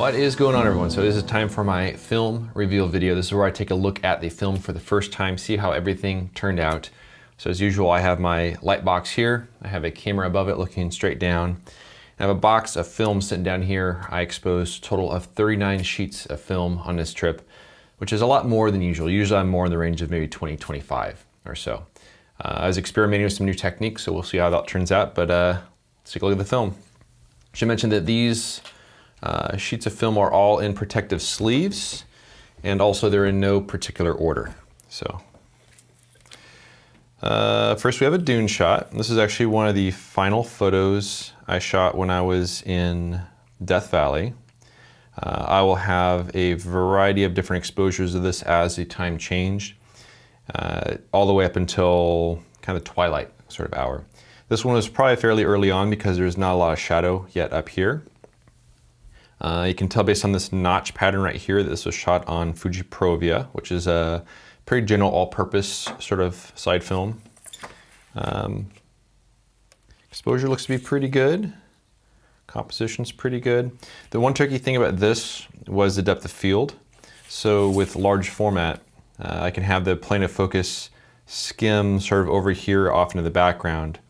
What is going on, everyone? So this is time for my film reveal video. This is where I take a look at the film for the first time, see how everything turned out. So as usual, I have my light box here. I have a camera above it looking straight down. I have a box of film sitting down here. I exposed a total of 39 sheets of film on this trip, which is a lot more than usual. Usually I'm more in the range of maybe 20, 25 or so. I was experimenting with some new techniques, so we'll see how that turns out, but let's take a look at the film. I should mention that these sheets of film are all in protective sleeves, and also they're in no particular order. So first we have a dune shot. This is actually one of the final photos I shot when I was in Death Valley. I will have a variety of different exposures of this as the time changed, all the way up until kind of twilight sort of hour. This one was probably fairly early on because there's not a lot of shadow yet up here. You can tell based on this notch pattern right here that this was shot on Fuji Provia, which is a pretty general all-purpose sort of side film. Exposure looks to be pretty good. Composition's pretty good. The one tricky thing about this was the depth of field. So with large format, I can have the plane of focus skim sort of over here off into the background,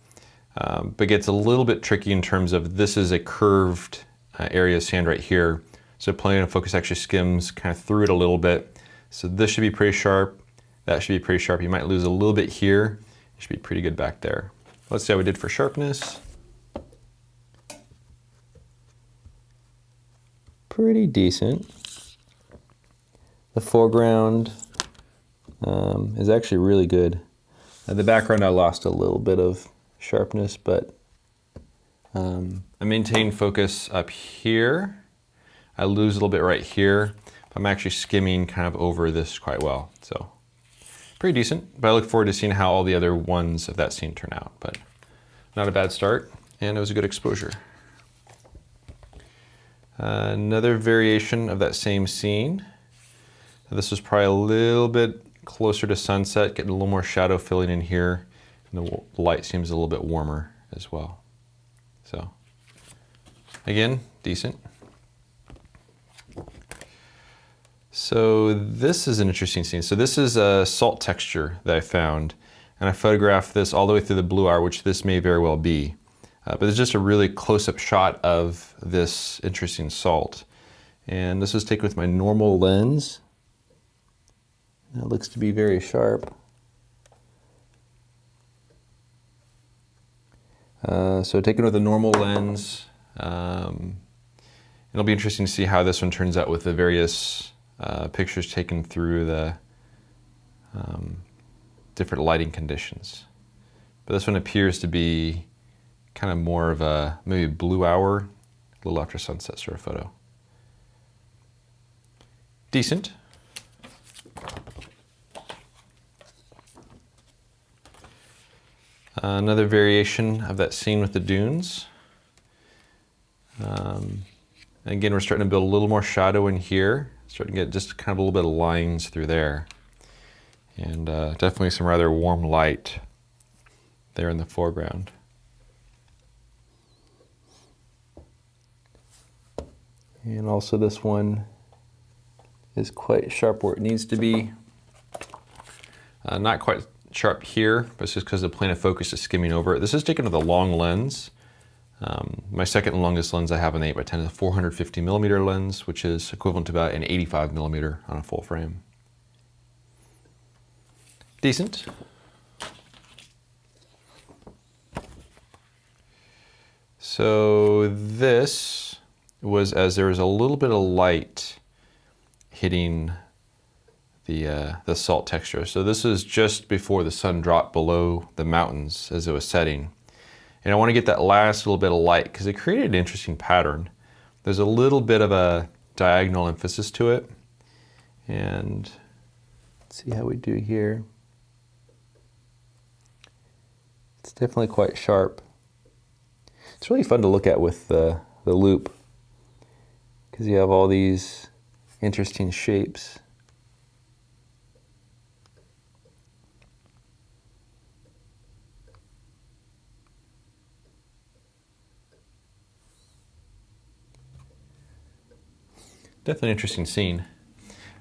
but gets a little bit tricky in terms of this is a curved area of sand right here. So plane of focus actually skims kind of through it a little bit. So this should be pretty sharp. That should be pretty sharp. You might lose a little bit here. It should be pretty good back there. Let's see how we did for sharpness. Pretty decent. The foreground is actually really good. The background I lost a little bit of sharpness, but I maintain focus up here. I lose a little bit right here. But I'm actually skimming kind of over this quite well. So pretty decent, but I look forward to seeing how all the other ones of that scene turn out. But not a bad start, and it was a good exposure. Another variation of that same scene. This was probably a little bit closer to sunset, getting a little more shadow filling in here, and the light seems a little bit warmer as well. So again, decent. So this is an interesting scene. So this is a salt texture that I found, and I photographed this all the way through the blue hour, which this may very well be. But it's just a really close-up shot of this interesting salt. And this was taken with my normal lens. It looks to be very sharp. So taken with a normal lens. It'll be interesting to see how this one turns out with the various pictures taken through the different lighting conditions. But this one appears to be kind of more of a maybe blue hour, a little after sunset sort of photo. Decent. Another variation of that scene with the dunes. Again, we're starting to build a little more shadow in here. Starting to get just kind of a little bit of lines through there. And definitely some rather warm light there in the foreground. And also this one is quite sharp where it needs to be. Not quite sharp here, but it's just because the plane of focus is skimming over it. This is taken with a long lens. My second longest lens I have on the 8x10 is a 450mm lens, which is equivalent to about an 85mm on a full frame. Decent. So this was as there was a little bit of light hitting the salt texture. So this is just before the sun dropped below the mountains as it was setting. And I want to get that last little bit of light because it created an interesting pattern. There's a little bit of a diagonal emphasis to it. And let's see how we do here. It's definitely quite sharp. It's really fun to look at with the loop because you have all these interesting shapes. Definitely an interesting scene.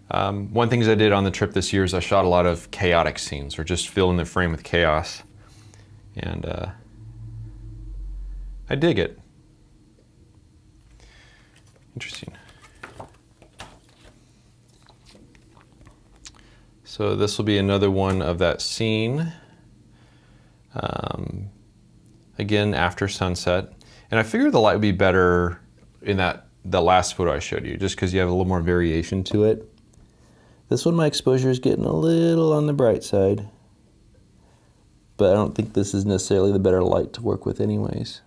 One thing I did on the trip this year is I shot a lot of chaotic scenes, or just filling the frame with chaos. And I dig it. Interesting. So this will be another one of that scene. Again, after sunset. And I figured the light would be better in the last photo I showed you, just because you have a little more variation to it. This one, my exposure is getting a little on the bright side, but I don't think this is necessarily the better light to work with anyways.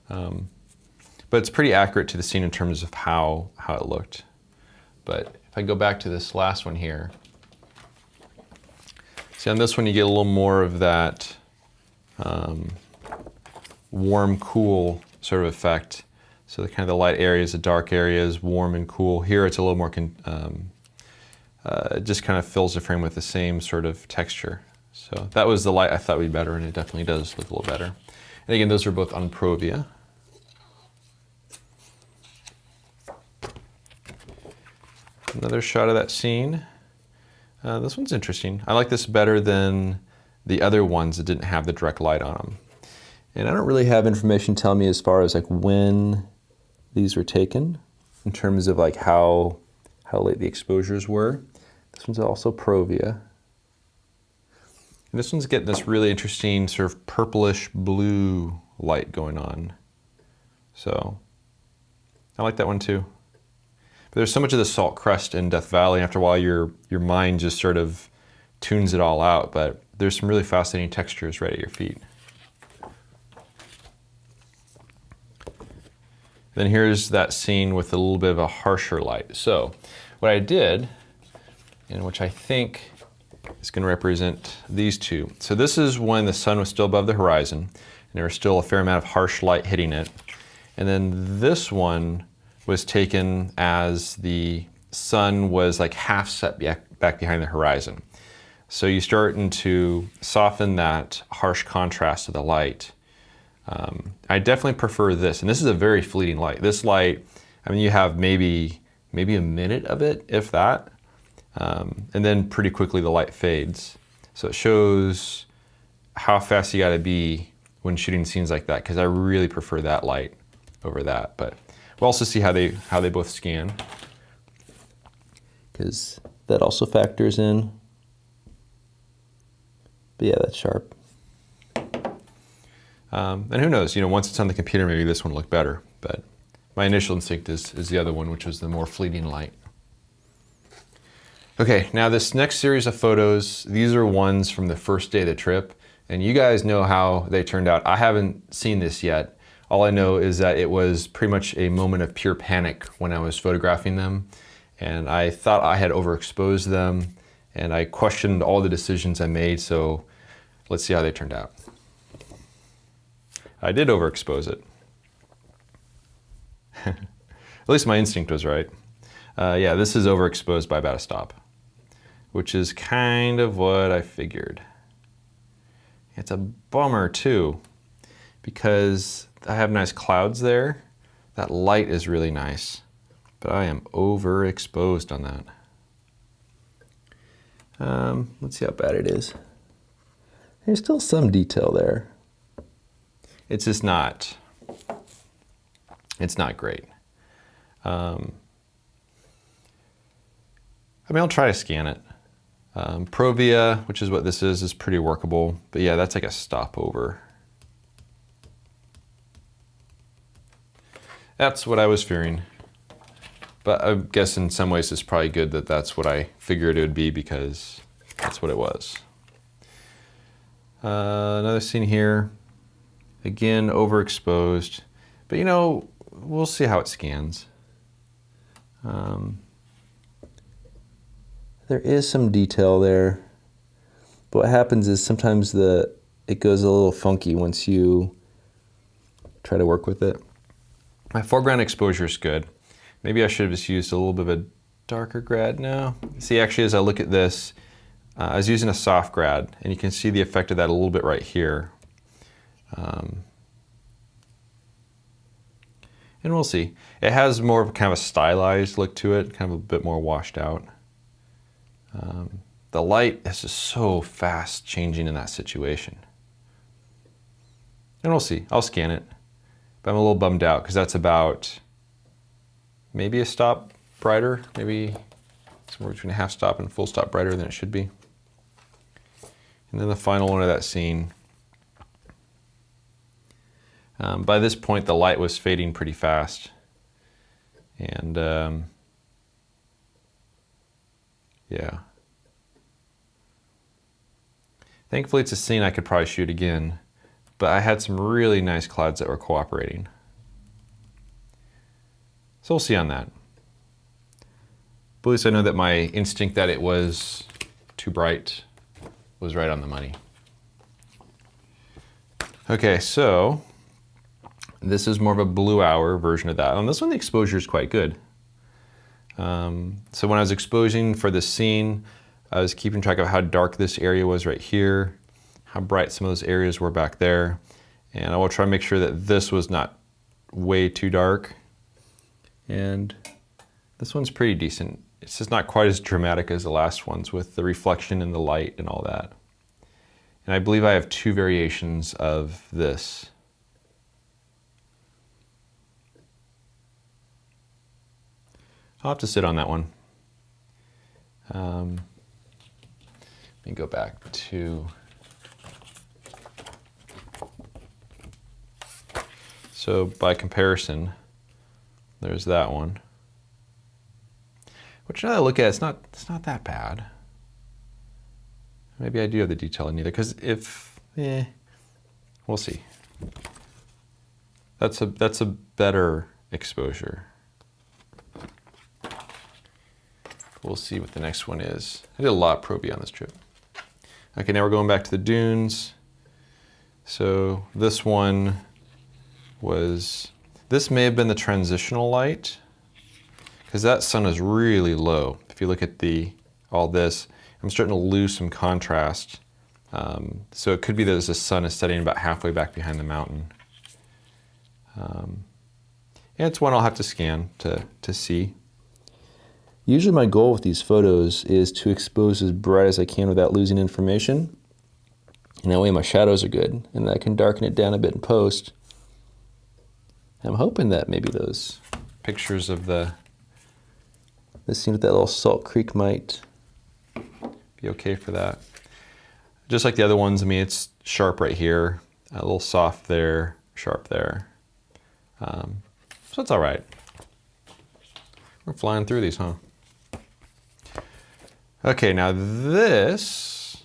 But it's pretty accurate to the scene in terms of how it looked. But if I go back to this last one here, see on this one you get a little more of that warm, cool sort of effect. So the kind of the light areas, the dark areas, warm and cool. Here it's a little more, it just kind of fills the frame with the same sort of texture. So that was the light I thought would be better, and it definitely does look a little better. And again, those are both on Provia. Another shot of that scene. This one's interesting. I like this better than the other ones that didn't have the direct light on them. And I don't really have information telling me as far as like when these were taken, in terms of like how late the exposures were. This one's also Provia. And this one's getting this really interesting sort of purplish blue light going on. So I like that one too. But there's so much of the salt crust in Death Valley, after a while your mind just sort of tunes it all out, but there's some really fascinating textures right at your feet. Then here's that scene with a little bit of a harsher light. So what I did, and which I think is going to represent these two. So this is when the sun was still above the horizon, and there was still a fair amount of harsh light hitting it. And then this one was taken as the sun was like half set back behind the horizon. So you're starting to soften that harsh contrast of the light. I definitely prefer this, and this is a very fleeting light. This light, I mean, you have maybe a minute of it, if that, and then pretty quickly the light fades. So it shows how fast you gotta be when shooting scenes like that, because I really prefer that light over that. But we'll also see how they both scan, because that also factors in. But yeah, that's sharp. And who knows, once it's on the computer, maybe this one will look better. But my initial instinct is the other one, which was the more fleeting light. Okay, now this next series of photos, these are ones from the first day of the trip. And you guys know how they turned out. I haven't seen this yet. All I know is that it was pretty much a moment of pure panic when I was photographing them. And I thought I had overexposed them. And I questioned all the decisions I made. So let's see how they turned out. I did overexpose it. At least my instinct was right. Yeah, this is overexposed by about a stop, which is kind of what I figured. It's a bummer too, because I have nice clouds there. That light is really nice, but I am overexposed on that. Let's see how bad it is. There's still some detail there. It's just not, it's not great. I mean, I'll try to scan it. Provia, which is what this is pretty workable. But yeah, that's like a stopover. That's what I was fearing. But I guess in some ways it's probably good that that's what I figured it would be, because that's what it was. Another scene here. Again, overexposed. But we'll see how it scans. There is some detail there. But what happens is sometimes it goes a little funky once you try to work with it. My foreground exposure is good. Maybe I should have just used a little bit of a darker grad now. See, actually, as I look at this, I was using a soft grad, and you can see the effect of that a little bit right here. And we'll see. It has more of kind of a stylized look to it, kind of a bit more washed out. The light is just so fast changing in that situation. And we'll see. I'll scan it. But I'm a little bummed out because that's about maybe a stop brighter, maybe somewhere between a half stop and full stop brighter than it should be. And then the final one of that scene. By this point, the light was fading pretty fast. And yeah. Thankfully, it's a scene I could probably shoot again, but I had some really nice clouds that were cooperating. So we'll see on that. But at least I know that my instinct that it was too bright was right on the money. Okay, so this is more of a blue hour version of that. On this one, the exposure is quite good. So when I was exposing for this scene, I was keeping track of how dark this area was right here, how bright some of those areas were back there, and I will try to make sure that this was not way too dark. And this one's pretty decent. It's just not quite as dramatic as the last ones with the reflection and the light and all that. And I believe I have 2 variations of this. I'll have to sit on that one. Let me go back to, so by comparison, there's that one. Which now that I look at it, it's not that bad. Maybe I do have the detail in either, because we'll see. That's a better exposure. We'll see what the next one is. I did a lot of Pro-V on this trip. Okay, now we're going back to the dunes. So this one was, this may have been the transitional light, because that sun is really low. If you look at all this, I'm starting to lose some contrast. So it could be that the sun is setting about halfway back behind the mountain. And it's one I'll have to scan to see. Usually my goal with these photos is to expose as bright as I can without losing information. And that way my shadows are good, and I can darken it down a bit in post. I'm hoping that maybe those pictures of this scene with that little Salt Creek might be okay for that. Just like the other ones, I mean, it's sharp right here, a little soft there, sharp there. So it's all right. We're flying through these, huh? Okay, now this,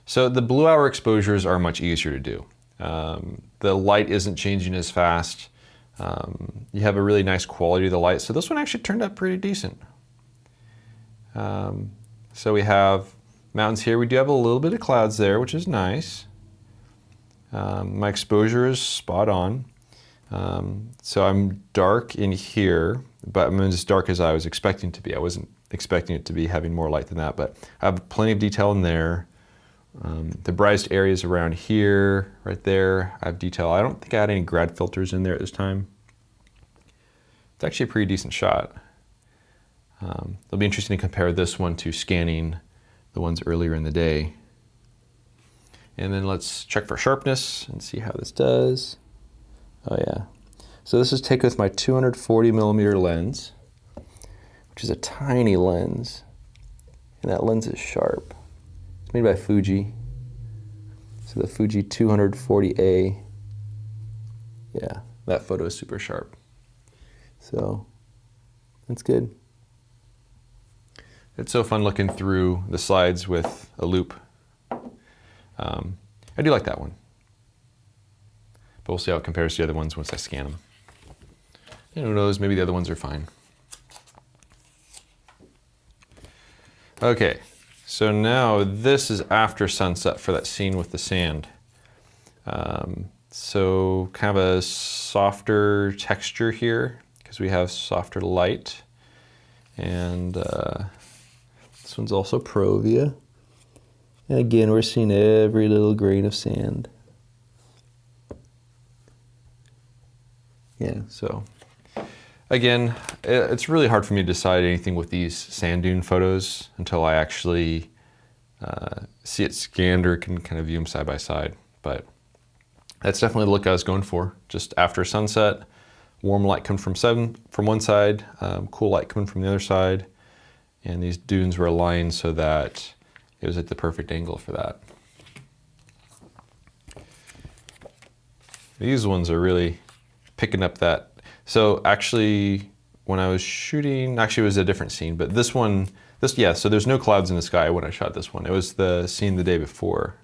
so the blue hour exposures are much easier to do. The light isn't changing as fast. You have a really nice quality of the light. So this one actually turned out pretty decent. So we have mountains here. We do have a little bit of clouds there, which is nice. My exposure is spot on. So I'm dark in here, but I'm as dark as I was expecting to be. I wasn't expecting it to be having more light than that, but I have plenty of detail in there. The brightest areas around here, right there, I have detail. I don't think I had any grad filters in there at this time. It's actually a pretty decent shot. It'll be interesting to compare this one to scanning the ones earlier in the day. And then let's check for sharpness and see how this does. Oh yeah. So this is taken with my 240 millimeter lens, which is a tiny lens. And that lens is sharp. It's made by Fuji. So the Fuji 240A. Yeah, that photo is super sharp. So that's good. It's so fun looking through the slides with a loop. I do like that one. But we'll see how it compares to the other ones once I scan them. And who knows, maybe the other ones are fine. Okay, so now this is after sunset for that scene with the sand. So kind of a softer texture here because we have softer light. And this one's also Pro-V. And again, we're seeing every little grain of sand. Yeah, so again, it's really hard for me to decide anything with these sand dune photos until I actually see it scanned or can kind of view them side by side. But that's definitely the look I was going for. Just after sunset, warm light coming from one side, cool light coming from the other side, and these dunes were aligned so that it was at the perfect angle for that. These ones are really picking up that. So actually, when I was shooting, actually it was a different scene, but this one, yeah, so there's no clouds in the sky when I shot this one. It was the scene the day before,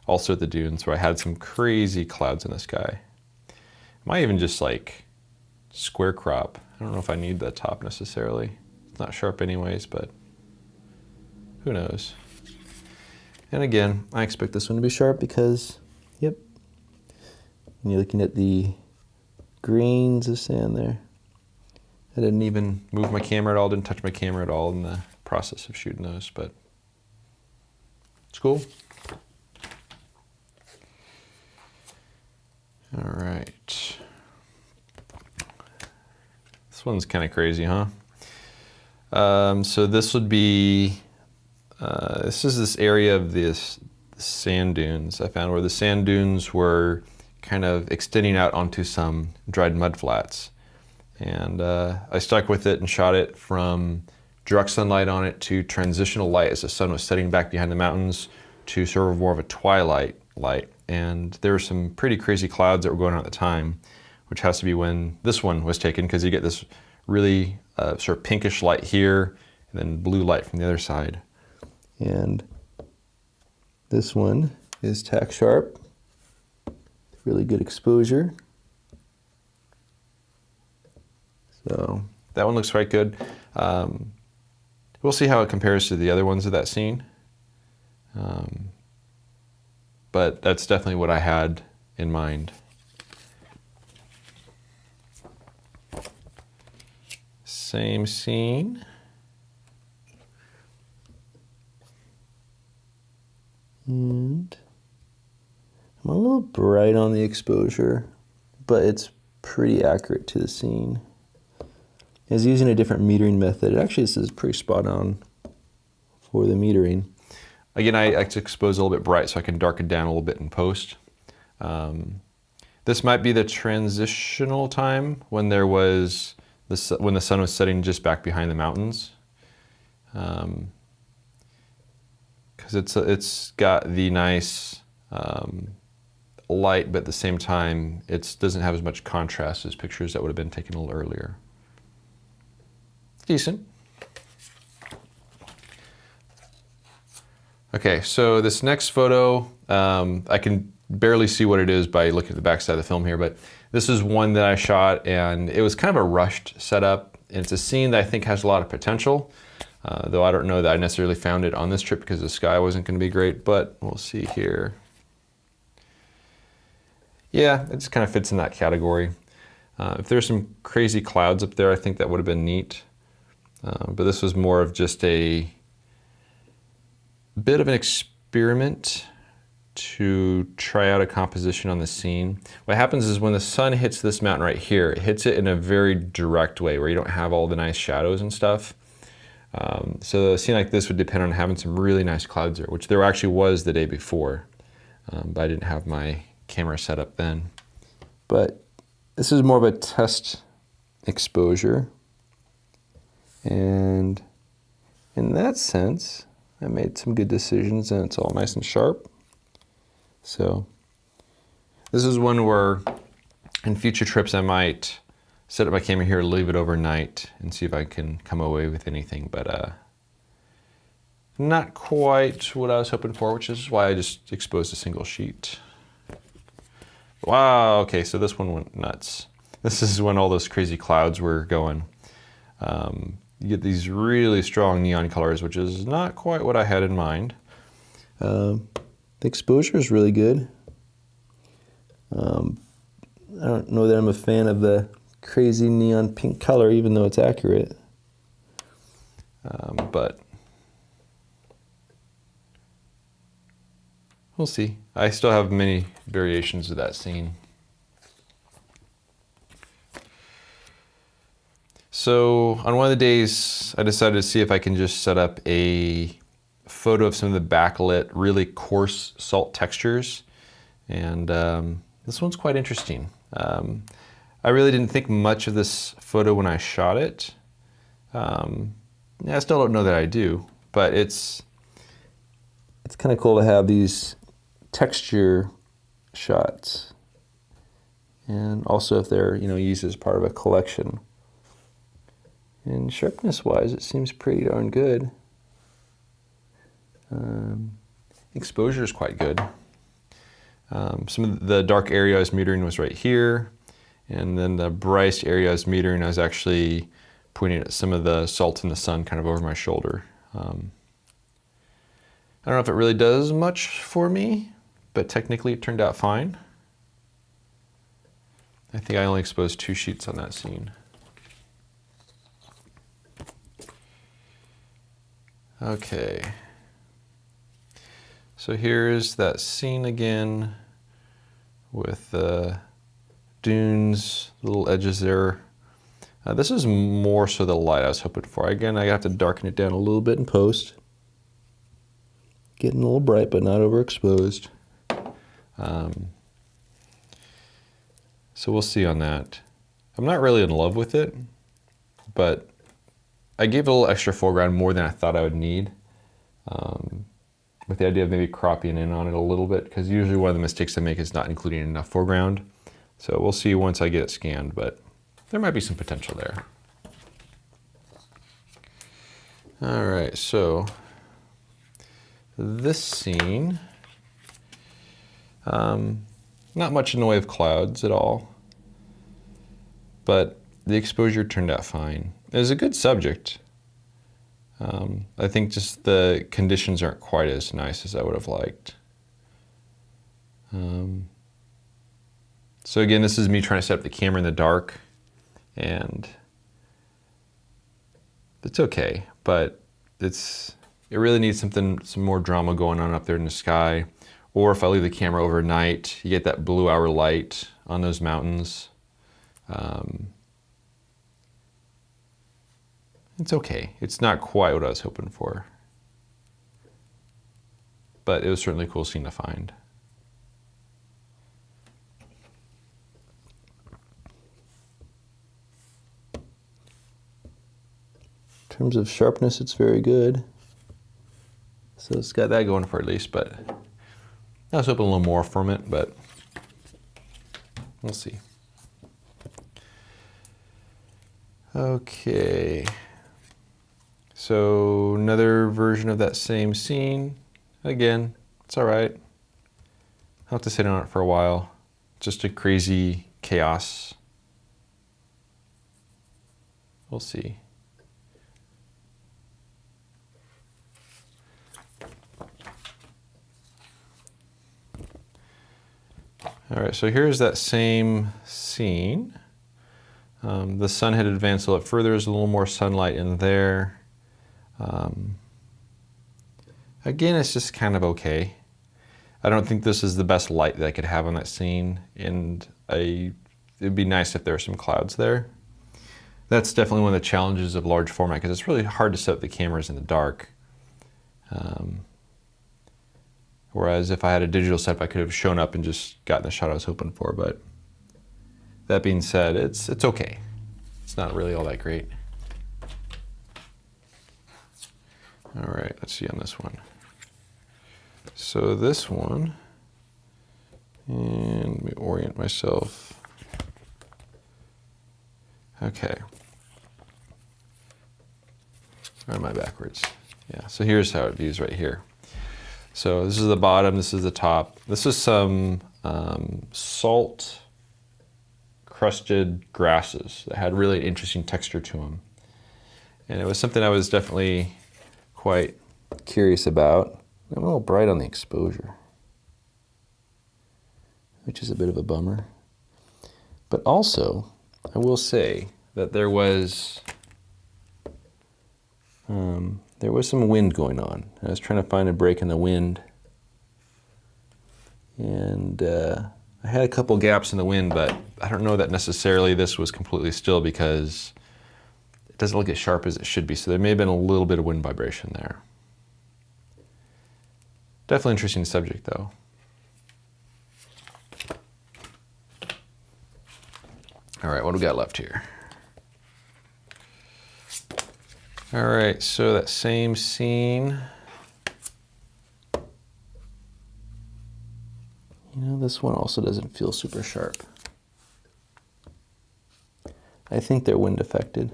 also at the dunes, where I had some crazy clouds in the sky. It might even just like square crop. I don't know if I need the top necessarily. It's not sharp anyways, but who knows. And again, I expect this one to be sharp because, yep, when you're looking at the grains of sand there. I didn't even move my camera at all, didn't touch my camera at all in the process of shooting those, but it's cool. All right. This one's kind of crazy, huh? So this would be, this is this area of this sand dunes I found where the sand dunes were kind of extending out onto some dried mud flats. And I stuck with it and shot it from direct sunlight on it to transitional light as the sun was setting back behind the mountains to sort of more of a twilight light. And there were some pretty crazy clouds that were going on at the time, which has to be when this one was taken, because you get this really sort of pinkish light here and then blue light from the other side. And this one is tack sharp. Really good exposure. So that one looks quite good. We'll see how it compares to the other ones of that scene. But that's definitely what I had in mind. Same scene. And I'm a little bright on the exposure, but it's pretty accurate to the scene. I was using a different metering method. Actually, this is pretty spot on for the metering. Again, I like to expose a little bit bright so I can darken down a little bit in post. This might be the transitional time when there was when the sun was setting just back behind the mountains. Because it's got the nice light, but at the same time, it doesn't have as much contrast as pictures that would have been taken a little earlier. Decent. Okay, so this next photo, I can barely see what it is by looking at the back side of the film here, but this is one that I shot, and it was kind of a rushed setup, and it's a scene that I think has a lot of potential, though I don't know that I necessarily found it on this trip because the sky wasn't going to be great, but we'll see here. Yeah, it just kind of fits in that category. If there's some crazy clouds up there, I think that would have been neat. But this was more of just a bit of an experiment to try out a composition on the scene. What happens is when the sun hits this mountain right here, it hits it in a very direct way where you don't have all the nice shadows and stuff. So a scene like this would depend on having some really nice clouds there, which there actually was the day before, but I didn't have my camera set up then. But this is more of a test exposure. And in that sense, I made some good decisions and it's all nice and sharp. So this is one where in future trips I might set up my camera here, leave it overnight and see if I can come away with anything, but not quite what I was hoping for, which is why I just exposed a single sheet. Wow, okay, so this one went nuts. This is when all those crazy clouds were going. You get these really strong neon colors, which is not quite what I had in mind. The exposure is really good. I don't know that I'm a fan of the crazy neon pink color, even though it's accurate. But we'll see. I still have many variations of that scene. So on one of the days, I decided to see if I can just set up a photo of some of the backlit, really coarse salt textures. And this one's quite interesting. I really didn't think much of this photo when I shot it. I still don't know that I do, but it's kind of cool to have these texture shots. And also if they're, used as part of a collection. And sharpness-wise, it seems pretty darn good. Exposure is quite good. Some of the dark area I was metering was right here, and then the brightest area I was metering, I was actually pointing at some of the salt in the sun kind of over my shoulder. I don't know if it really does much for me, but technically it turned out fine. I think I only exposed 2 sheets on that scene. Okay. So here's that scene again with the dunes, little edges there. This is more so the light I was hoping for. Again, I have to darken it down a little bit in post. Getting a little bright, but not overexposed. So we'll see on that. I'm not really in love with it, but I gave it a little extra foreground, more than I thought I would need. With the idea of maybe cropping in on it a little bit, because usually one of the mistakes I make is not including enough foreground. So we'll see once I get it scanned, but there might be some potential there. All right, so this scene, not much in the way of clouds at all, but the exposure turned out fine. It was a good subject. I think just the conditions aren't quite as nice as I would have liked. So again, this is me trying to set up the camera in the dark, and it's okay, but it really needs some more drama going on up there in the sky. Or if I leave the camera overnight, you get that blue hour light on those mountains. It's okay. It's not quite what I was hoping for, but it was certainly a cool scene to find. In terms of sharpness, it's very good. So it's got that going for it at least, but I was hoping a little more from it, but we'll see. Okay. So another version of that same scene. Again, it's all right. I'll have to sit on it for a while. Just a crazy chaos. We'll see. All right, so here's that same scene. The sun had advanced a little further. There's a little more sunlight in there. Again, it's just kind of okay. I don't think this is the best light that I could have on that scene, and it'd be nice if there were some clouds there. That's definitely one of the challenges of large format, because it's really hard to set up the cameras in the dark. Whereas if I had a digital setup, I could have shown up and just gotten the shot I was hoping for. But that being said, it's okay. It's not really all that great. All right, let's see on this one. So this one, and let me orient myself. Okay. Or am I backwards? Yeah, so here's how it views right here. So this is the bottom, this is the top. This is some salt crusted grasses that had really interesting texture to them. And it was something I was definitely quite curious about. I'm a little bright on the exposure, which is a bit of a bummer. But also, I will say that there was some wind going on. I was trying to find a break in the wind, and I had a couple gaps in the wind, but I don't know that necessarily this was completely still, because it doesn't look as sharp as it should be, so there may have been a little bit of wind vibration there. Definitely interesting subject though. All right, what do we got left here? All right, so that same scene. You know, this one also doesn't feel super sharp. I think they're wind affected.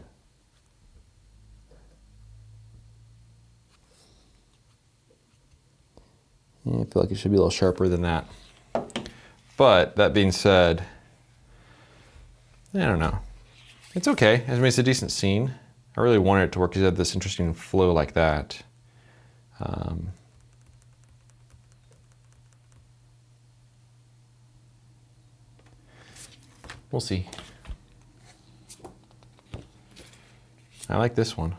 Yeah, I feel like it should be a little sharper than that. But that being said, I don't know. It's okay. I mean, it's a decent scene. I really wanted it to work because it had this interesting flow like that. We'll see. I like this one.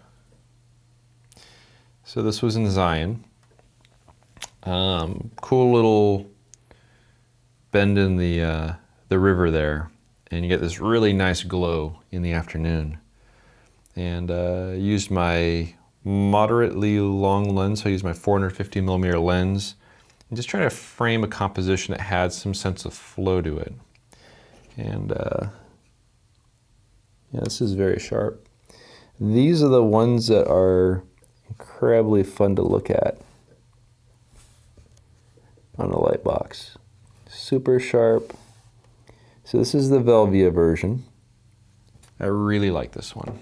So this was in Zion. Cool little bend in the river there, and you get this really nice glow in the afternoon. And used my moderately long lens, so I used my 450mm lens, and just try to frame a composition that had some sense of flow to it. And yeah, this is very sharp. These are the ones that are incredibly fun to look at on a light box. Super sharp. So this is the Velvia version. I really like this one.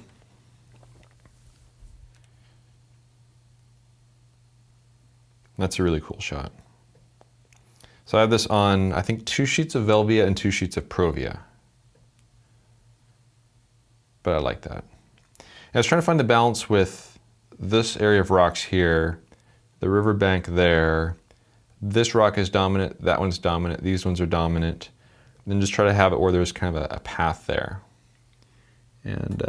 That's a really cool shot. So I have this on, I think, 2 sheets of Velvia and 2 sheets of Provia. But I like that. And I was trying to find the balance with this area of rocks here, the riverbank there. This rock is dominant, that one's dominant, these ones are dominant. And then just try to have it where there's kind of a path there. And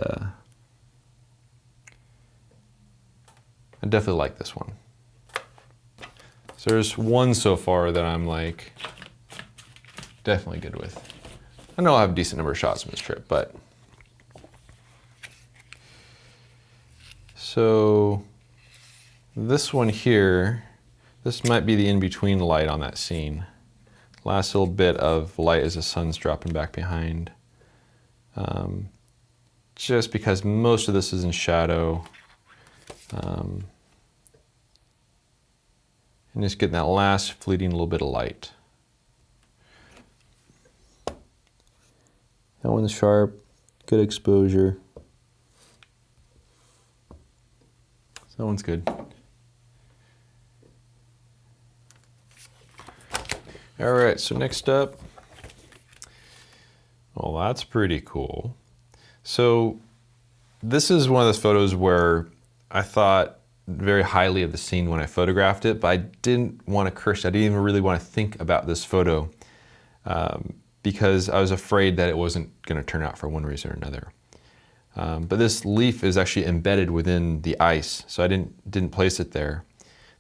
I definitely like this one. So there's one so far that I'm like definitely good with. I know I'll have a decent number of shots from this trip, but. So this one here, this might be the in-between light on that scene. Last little bit of light as the sun's dropping back behind. Just because most of this is in shadow. And just getting that last fleeting little bit of light. That one's sharp, good exposure. That one's good. All right, so next up, well, that's pretty cool. So this is one of those photos where I thought very highly of the scene when I photographed it, but I didn't want to curse. I didn't even really want to think about this photo because I was afraid that it wasn't going to turn out for one reason or another. But this leaf is actually embedded within the ice, so I didn't place it there.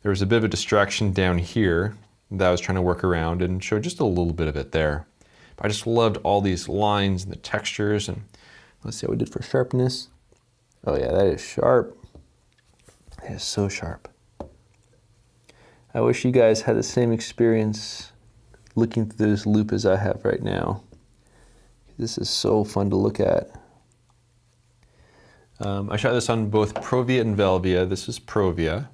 There was a bit of a distraction down here that I was trying to work around and show just a little bit of it there. But I just loved all these lines and the textures, and let's see how we did for sharpness. Oh yeah, that is sharp. That is so sharp. I wish you guys had the same experience looking through this loop as I have right now. This is so fun to look at. I shot this on both Provia and Velvia. This is Provia.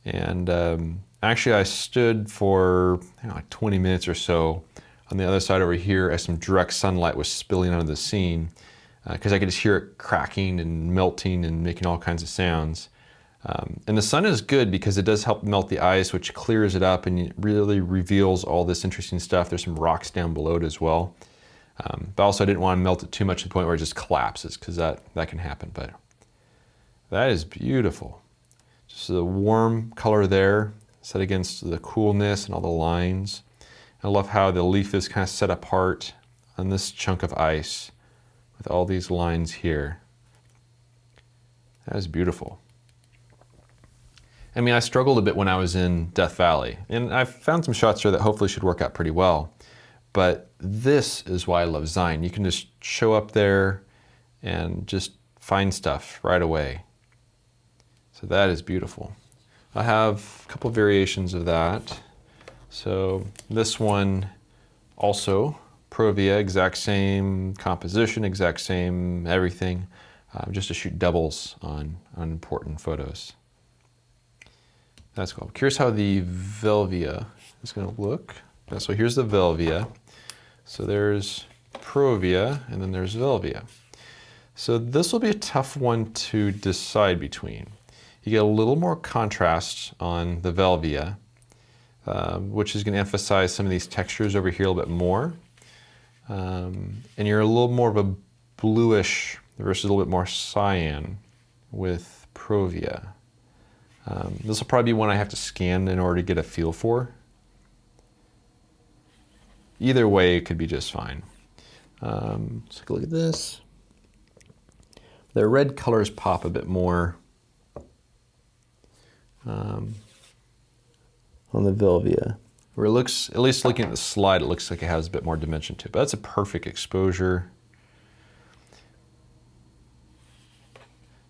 And actually I stood for like 20 minutes or so on the other side over here as some direct sunlight was spilling onto the scene because I could just hear it cracking and melting and making all kinds of sounds. And the sun is good because it does help melt the ice, which clears it up and it really reveals all this interesting stuff. There's some rocks down below it as well. But also I didn't want to melt it too much to the point where it just collapses, because that can happen. But that is beautiful. Just the warm color there set against the coolness and all the lines. I love how the leaf is kind of set apart on this chunk of ice with all these lines here. That is beautiful. I mean, I struggled a bit when I was in Death Valley, and I've found some shots there that hopefully should work out pretty well. But this is why I love Zion. You can just show up there and just find stuff right away. So that is beautiful. I have a couple variations of that. So this one also Provia, exact same composition, exact same everything, just to shoot doubles on important photos. That's cool. Curious how the Velvia is going to look. So here's the Velvia. So there's Provia, and then there's Velvia. So this will be a tough one to decide between. You get a little more contrast on the Velvia, which is going to emphasize some of these textures over here a little bit more. And you're a little more of a bluish versus a little bit more cyan with Provia. This will probably be one I have to scan in order to get a feel for. Either way, it could be just fine. Let's take a look at this. The red colors pop a bit more on the Velvia. Where it looks, at least looking at the slide, it looks like it has a bit more dimension to it. But that's a perfect exposure.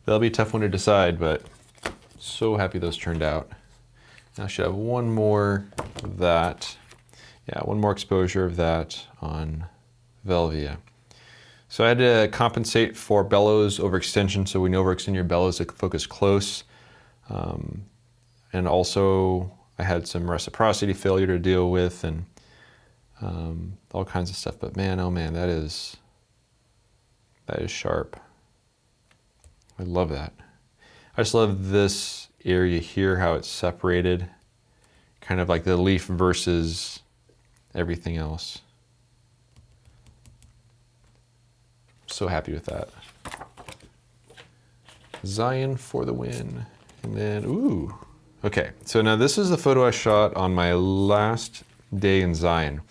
That'll be a tough one to decide, but so happy those turned out. Now I should have one more of that. Yeah, one more exposure of that on Velvia. So I had to compensate for bellows overextension. So when you overextend your bellows, it focus close. And also I had some reciprocity failure to deal with and all kinds of stuff. But man, oh man, that is sharp. I love that. I just love this area here, how it's separated. Kind of like the leaf versus everything else. So happy with that. Zion for the win. And then, ooh. Okay, so now this is the photo I shot on my last day in Zion.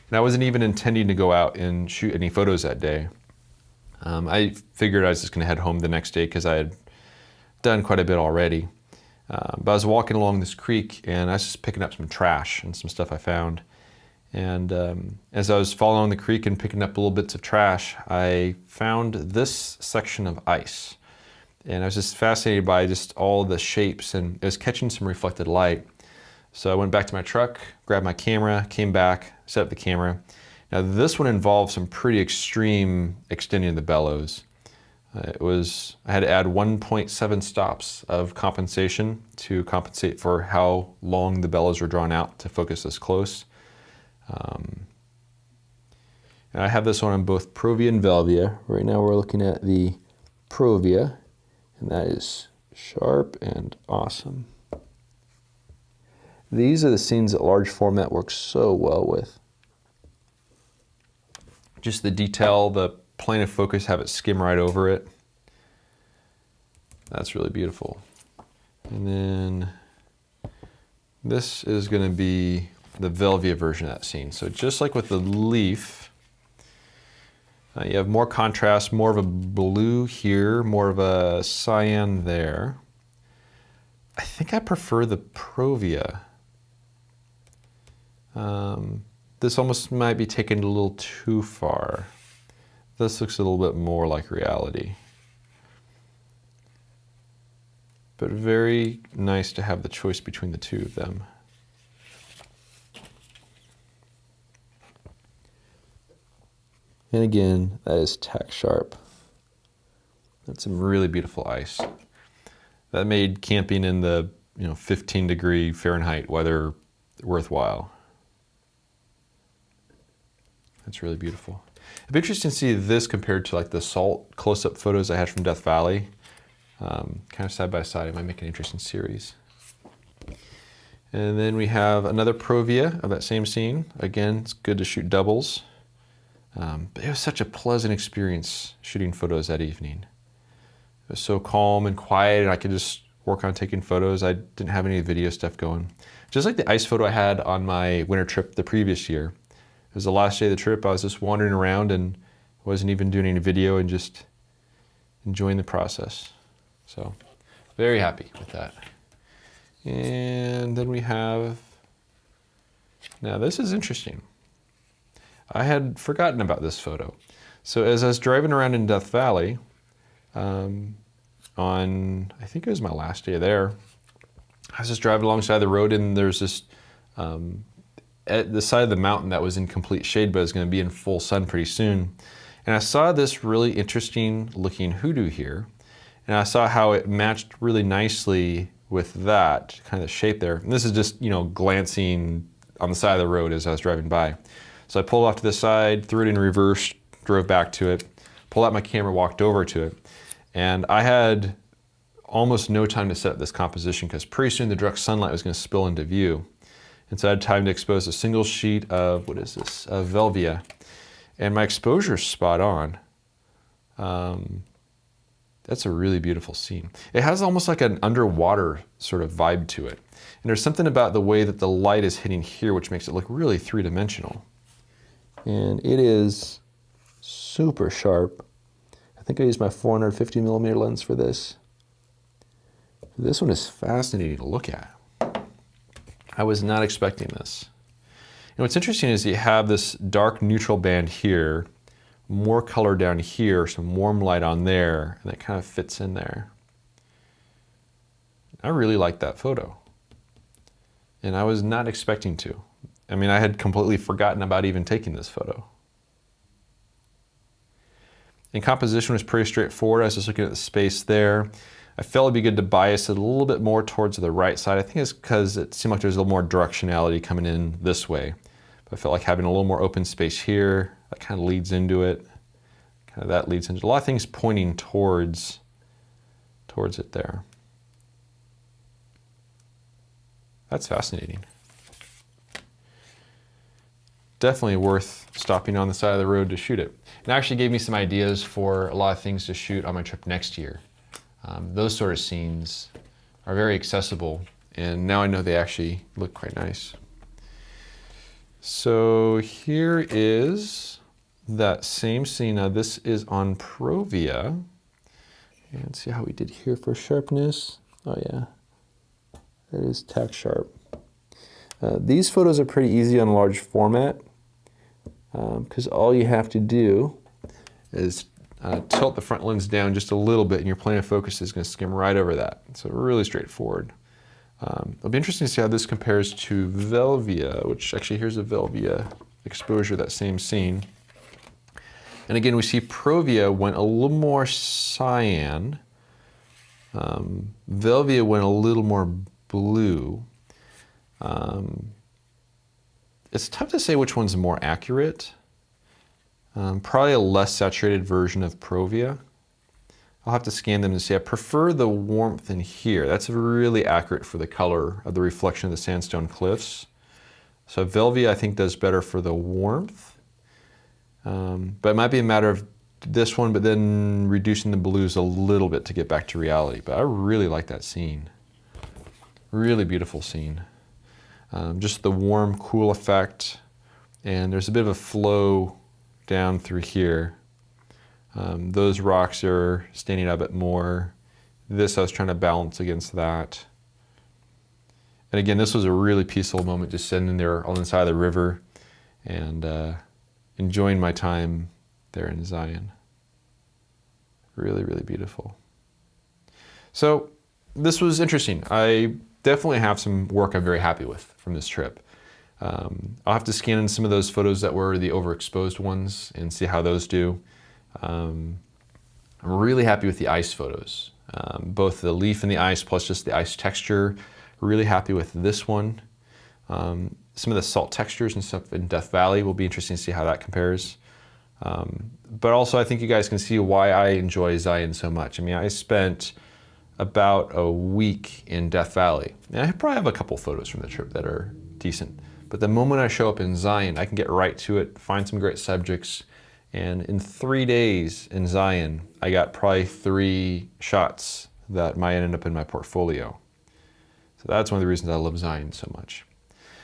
And I wasn't even intending to go out and shoot any photos that day. I figured I was just gonna head home the next day because I had done quite a bit already. But I was walking along this creek and I was just picking up some trash and some stuff I found. And as I was following the creek and picking up little bits of trash, I found this section of ice. And I was just fascinated by just all the shapes, and it was catching some reflected light. So I went back to my truck, grabbed my camera, came back, set up the camera. Now this one involved some pretty extreme extending of the bellows. I had to add 1.7 stops of compensation to compensate for how long the bellows were drawn out to focus this close. And I have this one on both Provia and Velvia. Right now we're looking at the Provia, and that is sharp and awesome. These are the scenes that large format works so well with. Just the detail, the plane of focus, have it skim right over it. That's really beautiful. And then this is going to be the Velvia version of that scene. So just like with the leaf, you have more contrast, more of a blue here, more of a cyan there. I think I prefer the Provia. This almost might be taken a little too far. This looks a little bit more like reality. But very nice to have the choice between the two of them. And again, that is tack sharp. That's some really beautiful ice. That made camping in the 15-degree Fahrenheit weather worthwhile. That's really beautiful. It'd be interesting to see this compared to like the salt close-up photos I had from Death Valley. Kind of side by side. It might make an interesting series. And then we have another Provia of that same scene. Again, it's good to shoot doubles. But it was such a pleasant experience shooting photos that evening. It was so calm and quiet, and I could just work on taking photos. I didn't have any video stuff going. Just like the ice photo I had on my winter trip the previous year. It was the last day of the trip. I was just wandering around and wasn't even doing any video and just enjoying the process. So very happy with that. And then we have, now this is interesting. I had forgotten about this photo. So as I was driving around in Death Valley, on, I think it was my last day there. I was just driving alongside the road, and there's this, at the side of the mountain that was in complete shade, but is going to be in full sun pretty soon. And I saw this really interesting looking hoodoo here. And I saw how it matched really nicely with that kind of shape there. And this is just, glancing on the side of the road as I was driving by. So I pulled off to the side, threw it in reverse, drove back to it, pulled out my camera, walked over to it. And I had almost no time to set up this composition because pretty soon the direct sunlight was going to spill into view. And so I had time to expose a single sheet of, what is this, of Velvia. And my exposure is spot on. That's a really beautiful scene. It has almost like an underwater sort of vibe to it. And there's something about the way that the light is hitting here which makes it look really three-dimensional. And it is super sharp. I think I used my 450mm lens for this. This one is fascinating to look at. I was not expecting this. And what's interesting is you have this dark neutral band here, more color down here, some warm light on there, and it kind of fits in there. I really like that photo. And I was not expecting to. I mean, I had completely forgotten about even taking this photo. And composition was pretty straightforward. I was just looking at the space there. I felt it'd be good to bias it a little bit more towards the right side. I think it's because it seemed like there's a little more directionality coming in this way. But I felt like having a little more open space here, that kind of leads into it. Kind of that leads into a lot of things pointing towards it there. That's fascinating. Definitely worth stopping on the side of the road to shoot it. It actually gave me some ideas for a lot of things to shoot on my trip next year. Those sort of scenes are very accessible, and now I know they actually look quite nice. So here is that same scene. Now this is on Provia. And see how we did here for sharpness. Oh yeah, that is tack sharp. These photos are pretty easy on large format because all you have to do is tilt the front lens down just a little bit and your plane of focus is going to skim right over that. So really straightforward. It'll be interesting to see how this compares to Velvia, which actually here's a Velvia exposure, that same scene. And again, we see Provia went a little more cyan. Velvia went a little more blue. It's tough to say which one's more accurate. Probably a less saturated version of Provia. I'll have to scan them to see. I prefer the warmth in here. That's really accurate for the color of the reflection of the sandstone cliffs. So Velvia I think does better for the warmth. But it might be a matter of this one, but then reducing the blues a little bit to get back to reality. But I really like that scene. Really beautiful scene. Just the warm, cool effect. And there's a bit of a flow down through here. Those rocks are standing out a bit more. This I was trying to balance against that. And again, this was a really peaceful moment, just sitting there on the side of the river and enjoying my time there in Zion. Really, really beautiful. So this was interesting. I definitely have some work I'm very happy with from this trip. I'll have to scan in some of those photos that were the overexposed ones and see how those do. I'm really happy with the ice photos. Both the leaf and the ice plus just the ice texture. Really happy with this one. Some of the salt textures and stuff in Death Valley will be interesting to see how that compares. But also I think you guys can see why I enjoy Zion so much. I mean, I spent about a week in Death Valley. And I probably have a couple photos from the trip that are decent. But the moment I show up in Zion, I can get right to it, find some great subjects. And in 3 days in Zion, I got probably 3 shots that might end up in my portfolio. So that's one of the reasons I love Zion so much.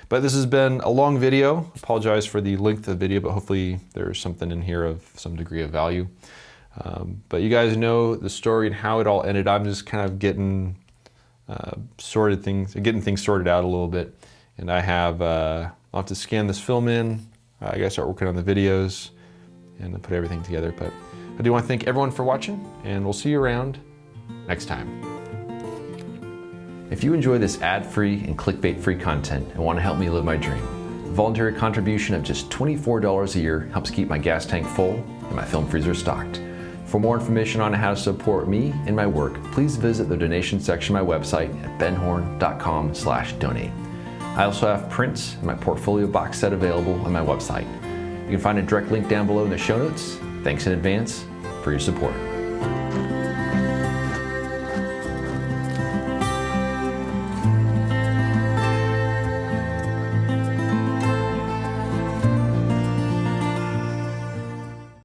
But this has been a long video. Apologize for the length of the video, but hopefully there's something in here of some degree of value. But you guys know the story and how it all ended. I'm just kind of getting getting things sorted out a little bit. And I have, I'll have to scan this film in. I gotta start working on the videos and then put everything together. But I do want to thank everyone for watching, and we'll see you around next time. If you enjoy this ad-free and clickbait-free content and want to help me live my dream, a voluntary contribution of just $24 a year helps keep my gas tank full and my film freezer stocked. For more information on how to support me and my work, please visit the donation section of my website at benhorn.com/donate. I also have prints and my portfolio box set available on my website. You can find a direct link down below in the show notes. Thanks in advance for your support.